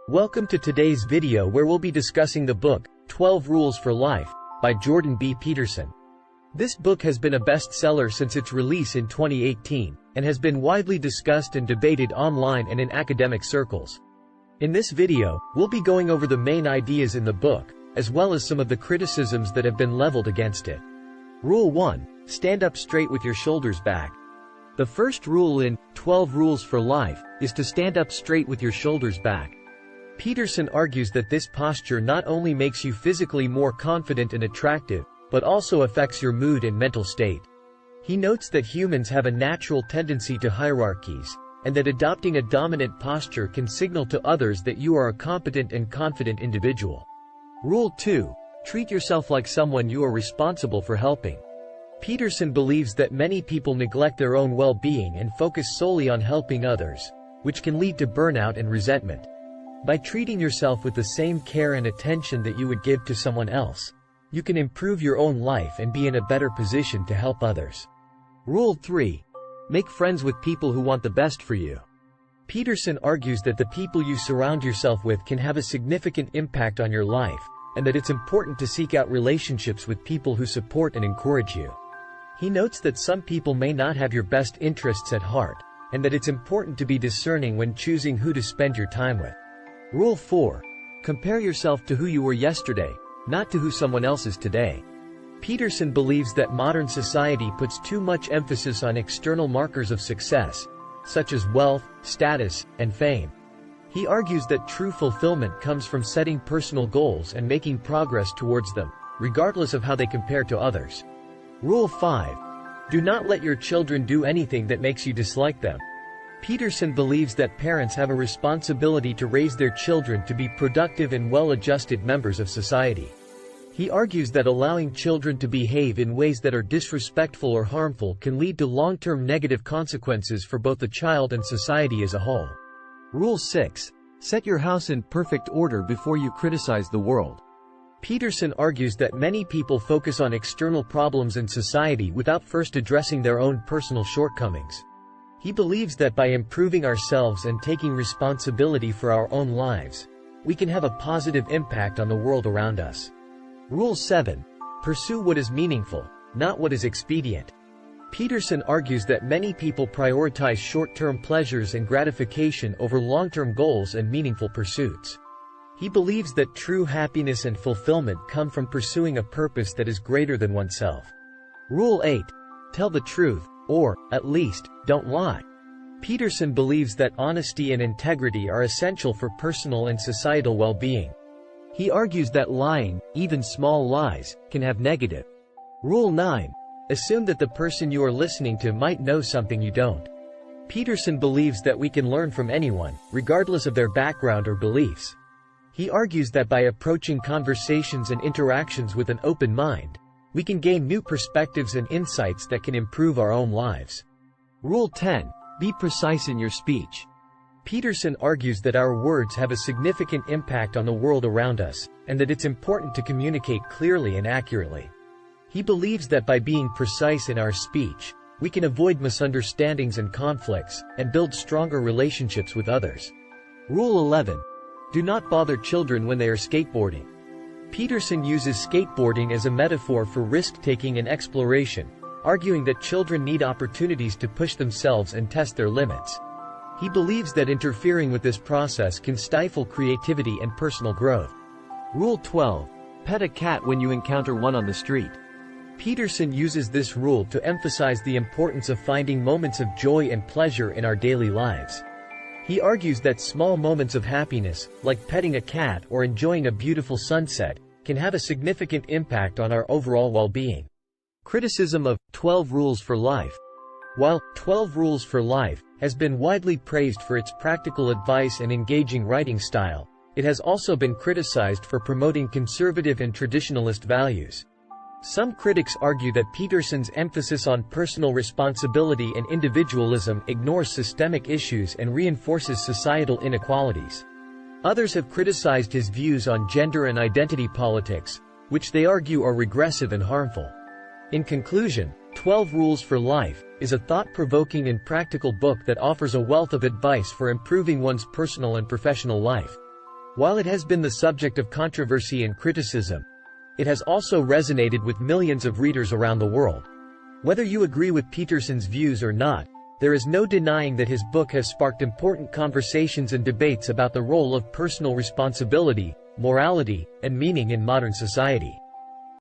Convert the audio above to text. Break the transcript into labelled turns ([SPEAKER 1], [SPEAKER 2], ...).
[SPEAKER 1] Welcome to today's video where we'll be discussing the book, 12 Rules for Life, by Jordan B. Peterson. This book has been a bestseller since its release in 2018, and has been widely discussed and debated online and in academic circles. In this video, we'll be going over the main ideas in the book, as well as some of the criticisms that have been leveled against it. Rule 1. Stand up straight with your shoulders back. The first rule in 12 Rules for Life is to stand up straight with your shoulders back. Peterson argues that this posture not only makes you physically more confident and attractive, but also affects your mood and mental state. He notes that humans have a natural tendency to hierarchies, and that adopting a dominant posture can signal to others that you are a competent and confident individual. Rule 2. Treat yourself like someone you are responsible for helping. Peterson believes that many people neglect their own well-being and focus solely on helping others, which can lead to burnout and resentment. By treating yourself with the same care and attention that you would give to someone else, you can improve your own life and be in a better position to help others. Rule 3. Make friends with people who want the best for you. Peterson argues that the people you surround yourself with can have a significant impact on your life, and that it's important to seek out relationships with people who support and encourage you. He notes that some people may not have your best interests at heart, and that it's important to be discerning when choosing who to spend your time with. Rule 4. Compare yourself to who you were yesterday, not to who someone else is today. Peterson believes that modern society puts too much emphasis on external markers of success, such as wealth, status, and fame. He argues that true fulfillment comes from setting personal goals and making progress towards them, regardless of how they compare to others. Rule 5. Do not let your children do anything that makes you dislike them. Peterson believes that parents have a responsibility to raise their children to be productive and well-adjusted members of society. He argues that allowing children to behave in ways that are disrespectful or harmful can lead to long-term negative consequences for both the child and society as a whole. Rule 6. Set your house in perfect order before you criticize the world. Peterson argues that many people focus on external problems in society without first addressing their own personal shortcomings. He believes that by improving ourselves and taking responsibility for our own lives, we can have a positive impact on the world around us. Rule 7. Pursue what is meaningful, not what is expedient. Peterson argues that many people prioritize short-term pleasures and gratification over long-term goals and meaningful pursuits. He believes that true happiness and fulfillment come from pursuing a purpose that is greater than oneself. Rule 8. Tell the truth, or, at least, don't lie. Peterson believes that honesty and integrity are essential for personal and societal well-being. He argues that lying, even small lies, can have negative. Rule 9. Assume that the person you are listening to might know something you don't. Peterson believes that we can learn from anyone, regardless of their background or beliefs. He argues that by approaching conversations and interactions with an open mind, we can gain new perspectives and insights that can improve our own lives. Rule 10. Be precise in your speech. Peterson argues that our words have a significant impact on the world around us, and that it's important to communicate clearly and accurately. He believes that by being precise in our speech, we can avoid misunderstandings and conflicts, and build stronger relationships with others. Rule 11. Do not bother children when they are skateboarding. Peterson uses skateboarding as a metaphor for risk-taking and exploration, arguing that children need opportunities to push themselves and test their limits. He believes that interfering with this process can stifle creativity and personal growth. Rule 12. Pet a cat when you encounter one on the street. Peterson uses this rule to emphasize the importance of finding moments of joy and pleasure in our daily lives. He argues that small moments of happiness, like petting a cat or enjoying a beautiful sunset, can have a significant impact on our overall well-being. Criticism of 12 Rules for Life. While 12 Rules for Life has been widely praised for its practical advice and engaging writing style, it has also been criticized for promoting conservative and traditionalist values. Some critics argue that Peterson's emphasis on personal responsibility and individualism ignores systemic issues and reinforces societal inequalities. Others have criticized his views on gender and identity politics, which they argue are regressive and harmful. In conclusion, 12 Rules for Life is a thought-provoking and practical book that offers a wealth of advice for improving one's personal and professional life. While it has been the subject of controversy and criticism, it has also resonated with millions of readers around the world. Whether you agree with Peterson's views or not, there is no denying that his book has sparked important conversations and debates about the role of personal responsibility, morality, and meaning in modern society.